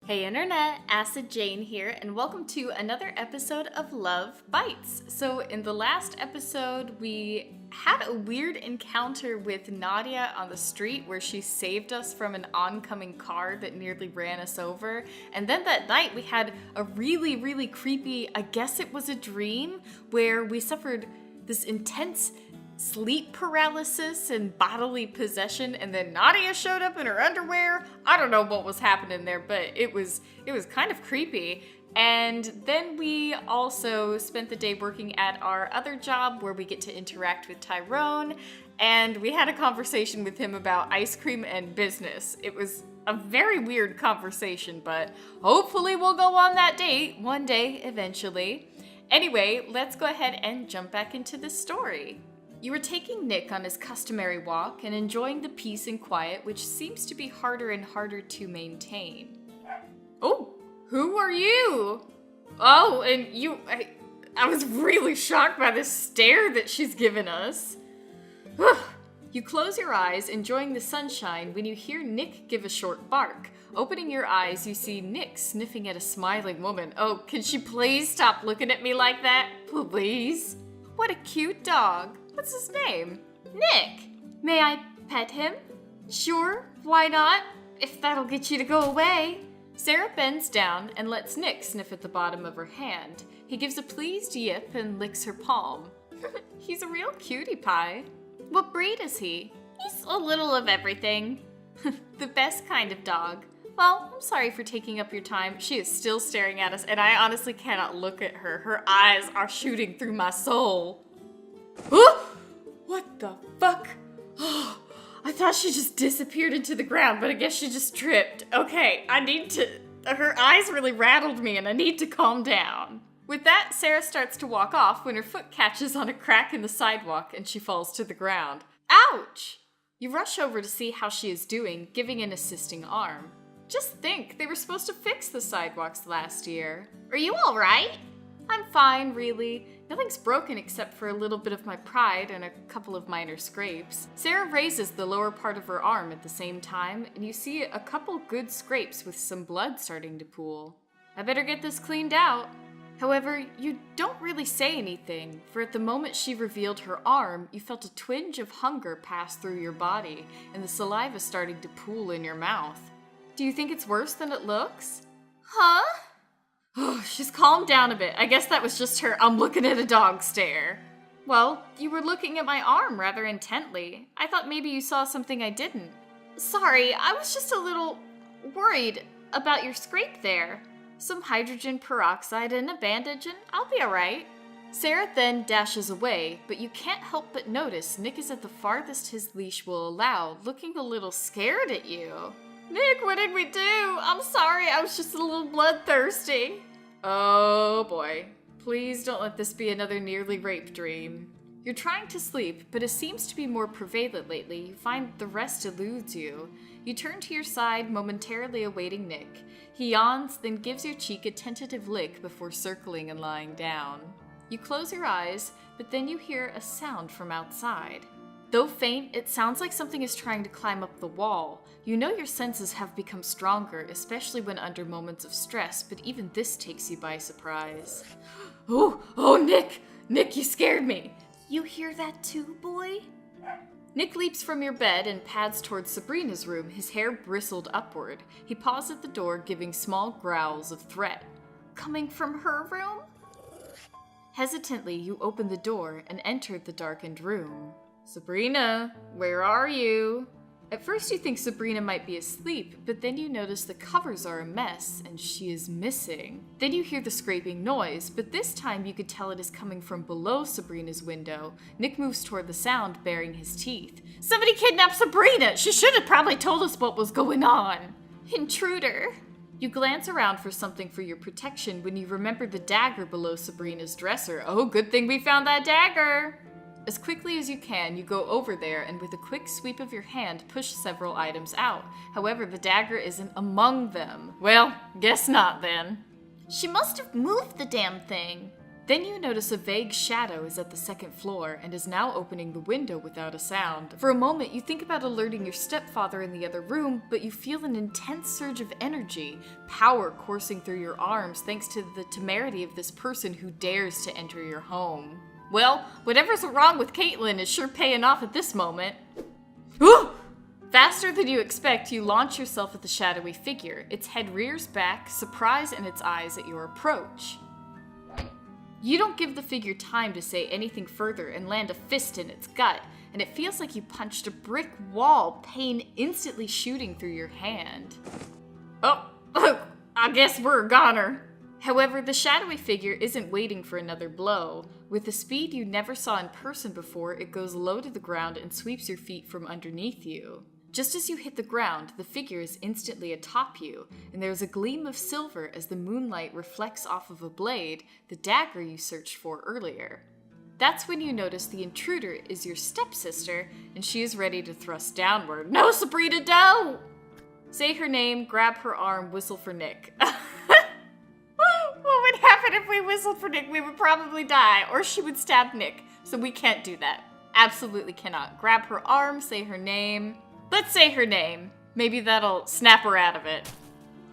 Hey Internet, Acid Jane here, and welcome to another episode of Love Bites. So in the last episode, we had a weird encounter with Nadia on the street where she saved us from an oncoming car that nearly ran us over. And then that night we had a really creepy, I guess it was a dream, where we suffered this intense sleep paralysis and bodily possession, and then Nadia showed up in her underwear. I don't know what was happening there, but it was kind of creepy. And then we also spent the day working at our other job where we get to interact with Tyrone, and we had a conversation with him about ice cream and business. It was a very weird conversation, but hopefully we'll go on that date one day eventually. Anyway, let's go ahead and jump back into this story. You were taking Nick on his customary walk and enjoying the peace and quiet, which seems to be harder and harder to maintain. Oh, who are you? Oh, and I was really shocked by the stare that she's given us. You close your eyes, enjoying the sunshine, when you hear Nick give a short bark. Opening your eyes, you see Nick sniffing at a smiling woman. Oh, can she please stop looking at me like that? Please? What a cute dog. What's his name? Nick. May I pet him? Sure, why not? If that'll get you to go away. Sarah bends down and lets Nick sniff at the bottom of her hand. He gives a pleased yip and licks her palm. He's a real cutie pie. What breed is he? He's a little of everything. The best kind of dog. Well, I'm sorry for taking up your time. She is still staring at us, and I honestly cannot look at her. Her eyes are shooting through my soul. What the fuck? Oh, I thought she just disappeared into the ground, but I guess she just tripped. Okay, her eyes really rattled me and I need to calm down. With that, Sarah starts to walk off when her foot catches on a crack in the sidewalk and she falls to the ground. Ouch! You rush over to see how she is doing, giving an assisting arm. Just think, they were supposed to fix the sidewalks last year. Are you alright? I'm fine, really. Nothing's broken except for a little bit of my pride and a couple of minor scrapes. Sarah raises the lower part of her arm at the same time, and you see a couple good scrapes with some blood starting to pool. I better get this cleaned out. However, you don't really say anything, for at the moment she revealed her arm, you felt a twinge of hunger pass through your body, and the saliva starting to pool in your mouth. Do you think it's worse than it looks? Huh? Oh, she's calmed down a bit. I guess that was just her I'm looking at a dog stare. Well, you were looking at my arm rather intently. I thought maybe you saw something I didn't. Sorry, I was just a little worried about your scrape there. Some hydrogen peroxide and a bandage and I'll be alright. Sarah then dashes away, but you can't help but notice Nick is at the farthest his leash will allow, looking a little scared at you. Nick, what did we do? I'm sorry, I was just a little bloodthirsty. Oh boy. Please don't let this be another nearly rape dream. You're trying to sleep, but it seems to be more prevalent lately. You find the rest eludes you. You turn to your side, momentarily awaiting Nick. He yawns, then gives your cheek a tentative lick before circling and lying down. You close your eyes, but then you hear a sound from outside. Though faint, it sounds like something is trying to climb up the wall. You know your senses have become stronger, especially when under moments of stress, but even this takes you by surprise. Oh, Nick! Nick, you scared me! You hear that too, boy? Nick leaps from your bed and pads towards Sabrina's room, his hair bristled upward. He paused at the door, giving small growls of threat. Coming from her room? Hesitantly, you open the door and enter the darkened room. Sabrina, where are you? At first you think Sabrina might be asleep, but then you notice the covers are a mess and she is missing. Then you hear the scraping noise, but this time you could tell it is coming from below Sabrina's window. Nick moves toward the sound, baring his teeth. Somebody kidnapped Sabrina! She should have probably told us what was going on! Intruder! You glance around for something for your protection when you remember the dagger below Sabrina's dresser. Oh, good thing we found that dagger! As quickly as you can, you go over there and with a quick sweep of your hand, push several items out. However, the dagger isn't among them. Well, guess not then. She must have moved the damn thing. Then you notice a vague shadow is at the second floor and is now opening the window without a sound. For a moment, you think about alerting your stepfather in the other room, but you feel an intense surge of energy, power coursing through your arms thanks to the temerity of this person who dares to enter your home. Well, whatever's wrong with Caitlin is sure paying off at this moment. Faster than you expect, you launch yourself at the shadowy figure. Its head rears back, surprise in its eyes at your approach. You don't give the figure time to say anything further and land a fist in its gut, and it feels like you punched a brick wall, pain instantly shooting through your hand. Oh, I guess we're a goner. However, the shadowy figure isn't waiting for another blow. With a speed you never saw in person before, it goes low to the ground and sweeps your feet from underneath you. Just as you hit the ground, the figure is instantly atop you, and there is a gleam of silver as the moonlight reflects off of a blade, the dagger you searched for earlier. That's when you notice the intruder is your stepsister, and she is ready to thrust downward. No, Sabrina, don't! Say her name, grab her arm, whistle for Nick. What would happen if we whistled for Nick? We would probably die, or she would stab Nick, so we can't do that. Absolutely cannot. Grab her arm, say her name. Let's say her name. Maybe that'll snap her out of it.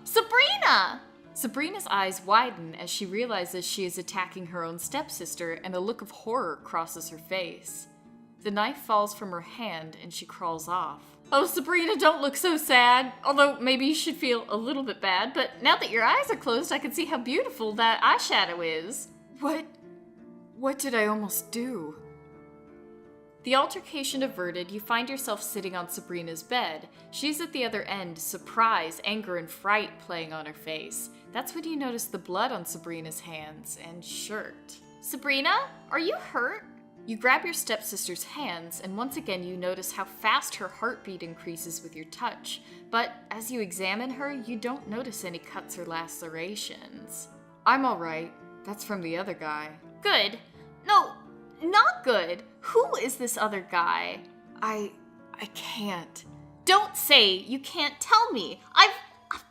Sabrina! Sabrina's eyes widen as she realizes she is attacking her own stepsister, and a look of horror crosses her face. The knife falls from her hand and she crawls off. Oh, Sabrina, don't look so sad. Although maybe you should feel a little bit bad, but now that your eyes are closed, I can see how beautiful that eyeshadow is. What did I almost do? The altercation averted, you find yourself sitting on Sabrina's bed. She's at the other end, surprise, anger, and fright playing on her face. That's when you notice the blood on Sabrina's hands and shirt. Sabrina, are you hurt? You grab your stepsister's hands, and once again you notice how fast her heartbeat increases with your touch. But as you examine her, you don't notice any cuts or lacerations. I'm alright. That's from the other guy. Good. No, not good. Who is this other guy? I can't. Don't say you can't tell me. I've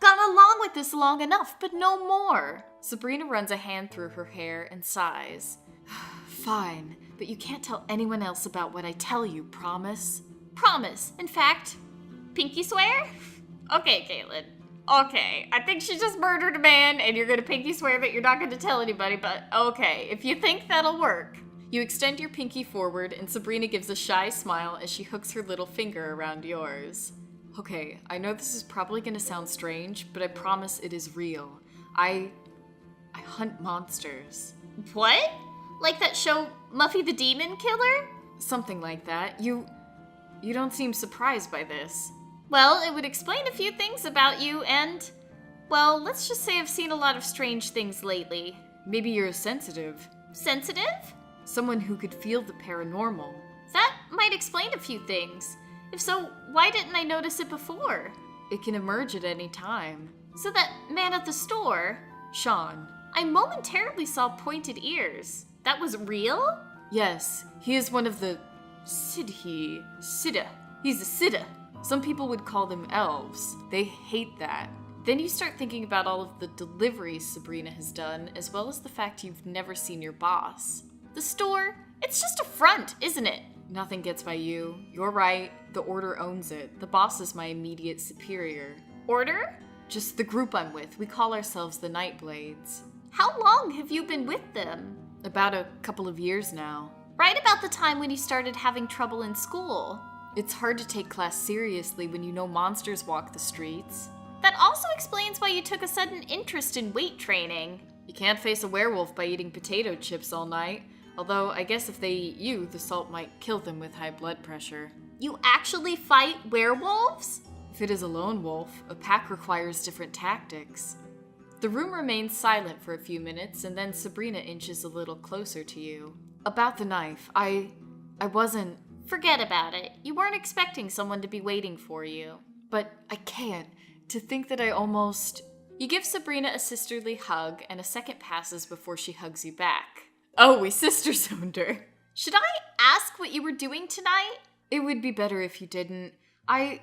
gone along with this long enough, but no more. Sabrina runs a hand through her hair and sighs. Fine, but you can't tell anyone else about what I tell you, promise? Promise. In fact, pinky swear? Okay, Caitlin. Okay, I think she just murdered a man and you're gonna pinky swear that you're not gonna tell anybody, but okay, if you think that'll work. You extend your pinky forward and Sabrina gives a shy smile as she hooks her little finger around yours. Okay, I know this is probably gonna sound strange, but I promise it is real. I hunt monsters. What? Like that show Muffy the Demon Killer? Something like that. You don't seem surprised by this. Well, it would explain a few things about you and, well, let's just say I've seen a lot of strange things lately. Maybe you're sensitive. Sensitive? Someone who could feel the paranormal. That might explain a few things. If so, why didn't I notice it before? It can emerge at any time. So that man at the store? Sean. I momentarily saw pointed ears. That was real? Yes, he is one of the Siddha. He's a Siddha. Some people would call them elves. They hate that. Then you start thinking about all of the deliveries Sabrina has done, as well as the fact you've never seen your boss. The store? It's just a front, isn't it? Nothing gets by you. You're right. The Order owns it. The boss is my immediate superior. Order? Just the group I'm with. We call ourselves the Nightblades. How long have you been with them? About a couple of years now. Right about the time when you started having trouble in school. It's hard to take class seriously when you know monsters walk the streets. That also explains why you took a sudden interest in weight training. You can't face a werewolf by eating potato chips all night. Although, I guess if they eat you, the salt might kill them with high blood pressure. You actually fight werewolves? If it is a lone wolf, a pack requires different tactics. The room remains silent for a few minutes, and then Sabrina inches a little closer to you. About the knife, I wasn't... Forget about it. You weren't expecting someone to be waiting for you. But I can't. To think that I almost... You give Sabrina a sisterly hug, and a second passes before she hugs you back. Oh, we sister-zoned her. Should I ask what you were doing tonight? It would be better if you didn't. I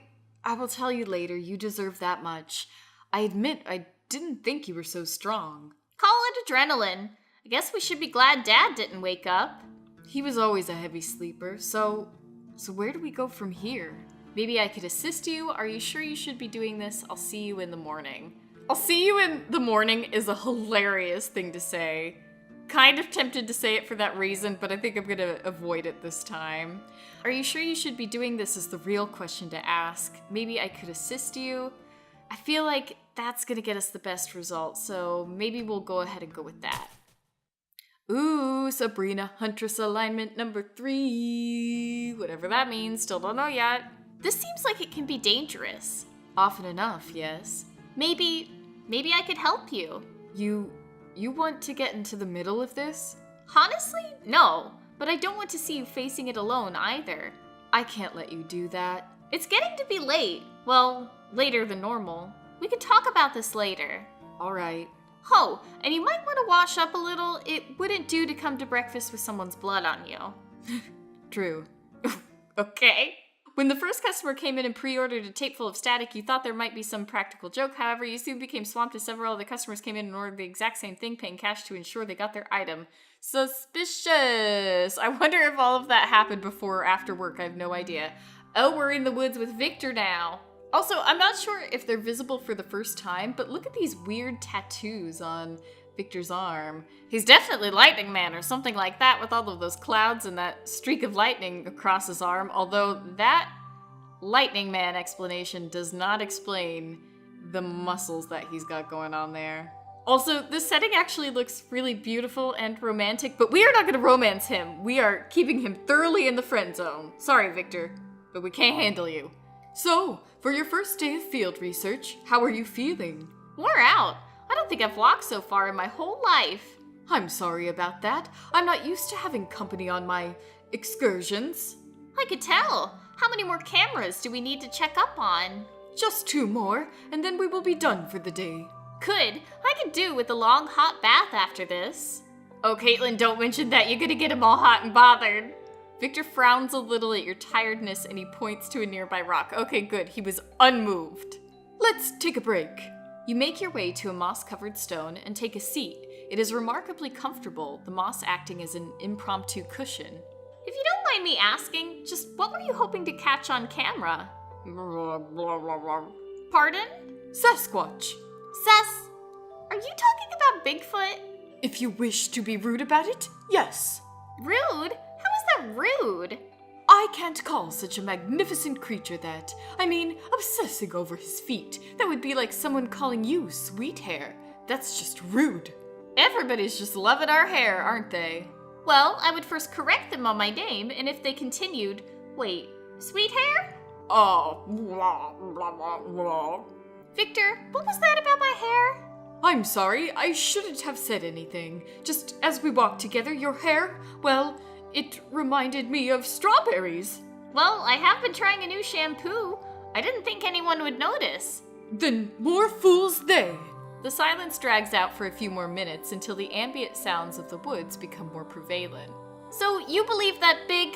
will tell you later. You deserve that much. I admit I didn't think you were so strong. Call it adrenaline. I guess we should be glad Dad didn't wake up. He was always a heavy sleeper, so where do we go from here? Maybe I could assist you. Are you sure you should be doing this? I'll see you in the morning. I'll see you in the morning is a hilarious thing to say. Kind of tempted to say it for that reason, but I think I'm gonna avoid it this time. Are you sure you should be doing this is the real question to ask. Maybe I could assist you. I feel like that's gonna get us the best result, so maybe we'll go ahead and go with that. Ooh, Sabrina Huntress alignment number 3. Whatever that means, still don't know yet. This seems like it can be dangerous. Often enough, yes. Maybe I could help you. You want to get into the middle of this? Honestly, no. But I don't want to see you facing it alone either. I can't let you do that. It's getting to be late. Well, later than normal. We could talk about this later. All right. Oh, and you might want to wash up a little. It wouldn't do to come to breakfast with someone's blood on you. True. Okay. When the first customer came in and pre-ordered a tape full of static, you thought there might be some practical joke. However, you soon became swamped as several other customers came in and ordered the exact same thing, paying cash to ensure they got their item. Suspicious. I wonder if all of that happened before or after work. I have no idea. Oh, we're in the woods with Victor now. Also, I'm not sure if they're visible for the first time, but look at these weird tattoos on Victor's arm. He's definitely Lightning Man or something like that with all of those clouds and that streak of lightning across his arm, although that Lightning Man explanation does not explain the muscles that he's got going on there. Also, this setting actually looks really beautiful and romantic, but we are not going to romance him. We are keeping him thoroughly in the friend zone. Sorry, Victor, but we can't handle you. So, for your first day of field research, how are you feeling? Wore out. I don't think I've walked so far in my whole life. I'm sorry about that. I'm not used to having company on my excursions. I could tell. How many more cameras do we need to check up on? Just 2 more, and then we will be done for the day. I could do with a long hot bath after this. Oh, Caitlin, don't mention that. You're gonna get him all hot and bothered. Victor frowns a little at your tiredness and he points to a nearby rock. Okay, good. He was unmoved. Let's take a break. You make your way to a moss-covered stone and take a seat. It is remarkably comfortable, the moss acting as an impromptu cushion. If you don't mind me asking, just what were you hoping to catch on camera? Pardon? Sasquatch. Are you talking about Bigfoot? If you wish to be rude about it, yes. Rude? How is that rude? I can't call such a magnificent creature that. I mean, obsessing over his feet. That would be like someone calling you sweet hair. That's just rude. Everybody's just loving our hair, aren't they? Well, I would first correct them on my name, and if they continued, wait, sweet hair? Oh, Victor, what was that about my hair? I'm sorry, I shouldn't have said anything. Just as we walked together, your hair, well, it reminded me of strawberries. Well, I have been trying a new shampoo. I didn't think anyone would notice. Then more fools they. The silence drags out for a few more minutes until the ambient sounds of the woods become more prevalent. So you believe that big,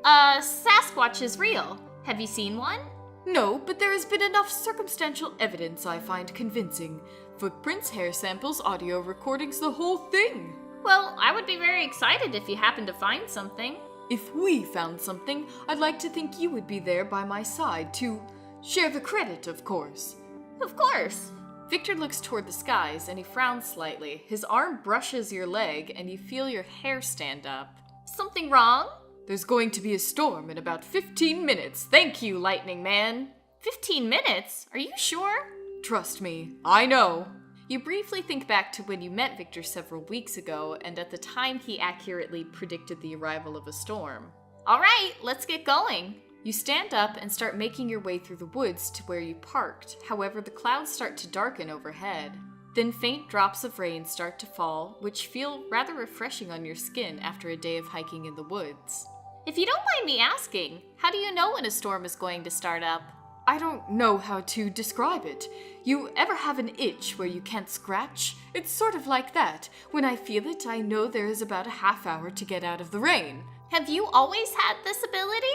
Sasquatch is real? Have you seen one? No, but there has been enough circumstantial evidence I find convincing. Footprints, hair samples, audio recordings, the whole thing. Well, I would be very excited if you happened to find something. If we found something, I'd like to think you would be there by my side to share the credit, of course. Of course. Victor looks toward the skies and he frowns slightly. His arm brushes your leg and you feel your hair stand up. Something wrong? There's going to be a storm in about 15 minutes. Thank you, Lightning Man. 15 minutes? Are you sure? Trust me, I know. You briefly think back to when you met Victor several weeks ago, and at the time he accurately predicted the arrival of a storm. All right, let's get going. You stand up and start making your way through the woods to where you parked. However, the clouds start to darken overhead. Then faint drops of rain start to fall, which feel rather refreshing on your skin after a day of hiking in the woods. If you don't mind me asking, how do you know when a storm is going to start up? I don't know how to describe it. You ever have an itch where you can't scratch? It's sort of like that. When I feel it, I know there is about a half hour to get out of the rain. Have you always had this ability?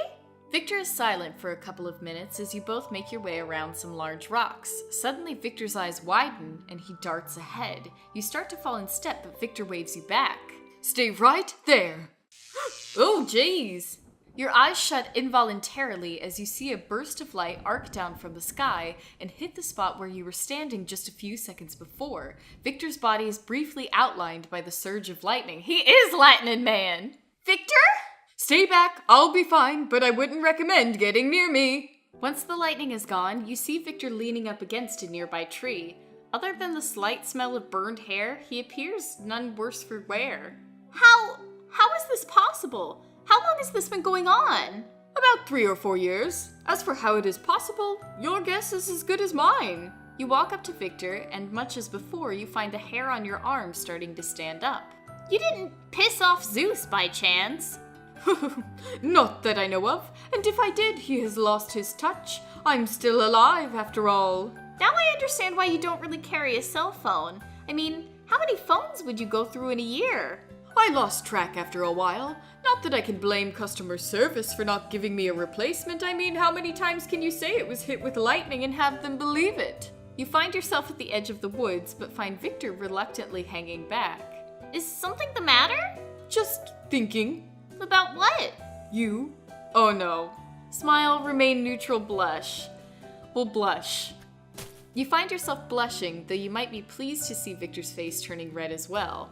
Victor is silent for a couple of minutes as you both make your way around some large rocks. Suddenly, Victor's eyes widen and he darts ahead. You start to fall in step, but Victor waves you back. Stay right there! Oh, jeez! Your eyes shut involuntarily as you see a burst of light arc down from the sky and hit the spot where you were standing just a few seconds before. Victor's body is briefly outlined by the surge of lightning. He is Lightning Man! Victor? Stay back, I'll be fine, but I wouldn't recommend getting near me. Once the lightning is gone, you see Victor leaning up against a nearby tree. Other than the slight smell of burned hair, he appears none worse for wear. How is this possible? How long has this been going on? About 3 or 4 years. As for how it is possible, your guess is as good as mine. You walk up to Victor, and much as before, you find the hair on your arm starting to stand up. You didn't piss off Zeus by chance? Not that I know of, and if I did, he has lost his touch. I'm still alive, after all. Now I understand why you don't really carry a cell phone. I mean, how many phones would you go through in a year? I lost track after a while. Not that I can blame customer service for not giving me a replacement. I mean, how many times can you say it was hit with lightning and have them believe it? You find yourself at the edge of the woods, but find Victor reluctantly hanging back. Is something the matter? Just thinking. About what? You? Oh no. Smile, remain neutral, blush. Will blush. You find yourself blushing, though you might be pleased to see Victor's face turning red as well.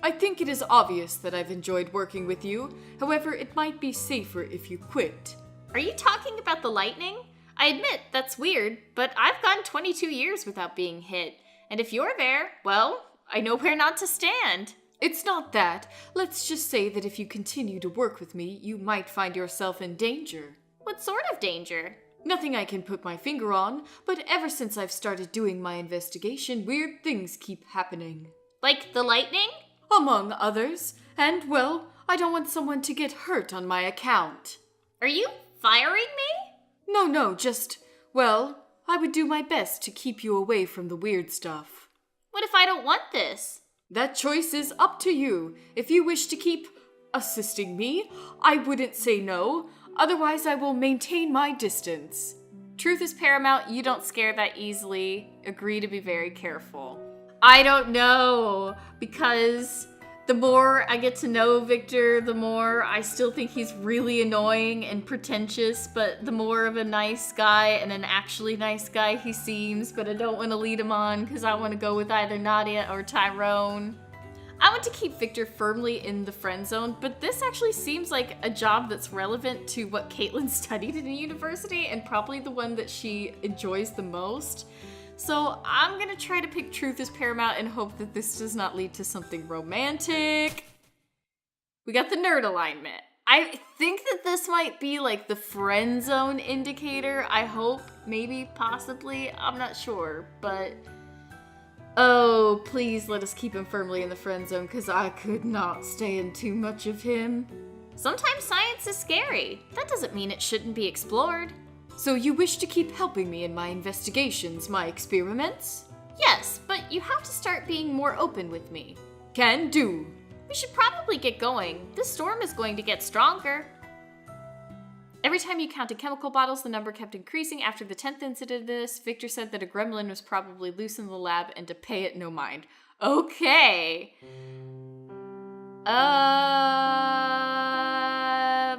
I think it is obvious that I've enjoyed working with you. However, it might be safer if you quit. Are you talking about the lightning? I admit, that's weird, but I've gone 22 years without being hit. And if you're there, well, I know where not to stand. It's not that. Let's just say that if you continue to work with me, you might find yourself in danger. What sort of danger? Nothing I can put my finger on, but ever since I've started doing my investigation, weird things keep happening. Like the lightning? Among others. And, well, I don't want someone to get hurt on my account. Are you firing me? No, just, well, I would do my best to keep you away from the weird stuff. What if I don't want this? That choice is up to you. If you wish to keep assisting me, I wouldn't say no. Otherwise, I will maintain my distance. Truth is paramount. You don't scare that easily. Agree to be very careful. I don't know, because the more I get to know Victor, the more I still think he's really annoying and pretentious, but the more of a nice guy and an actually nice guy he seems, but I don't want to lead him on because I want to go with either Nadia or Tyrone. I want to keep Victor firmly in the friend zone, but this actually seems like a job that's relevant to what Caitlin studied in university and probably the one that she enjoys the most. So I'm gonna try to pick truth as paramount and hope that this does not lead to something romantic. We got the nerd alignment. I think that this might be like the friend zone indicator. I hope, maybe, possibly, I'm not sure, but oh, please let us keep him firmly in the friend zone because I could not stand too much of him. Sometimes science is scary. That doesn't mean it shouldn't be explored. So you wish to keep helping me in my investigations, my experiments? Yes, but you have to start being more open with me. Can do. We should probably get going. This storm is going to get stronger. Every time you counted chemical bottles, the number kept increasing. After the 10th incident of this, Victor said that a gremlin was probably loose in the lab and to pay it no mind. Okay.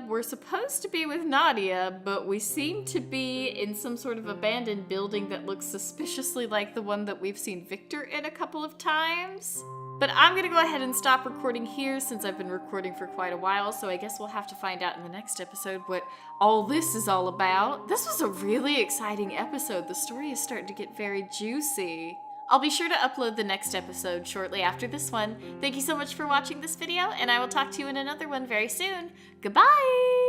We're supposed to be with Nadia, but we seem to be in some sort of abandoned building that looks suspiciously like the one that we've seen Victor in a couple of times. But I'm gonna go ahead and stop recording here since I've been recording for quite a while, so I guess we'll have to find out in the next episode what all this is all about. This was a really exciting episode. The story is starting to get very juicy. I'll be sure to upload the next episode shortly after this one. Thank you so much for watching this video, and I will talk to you in another one very soon. Goodbye!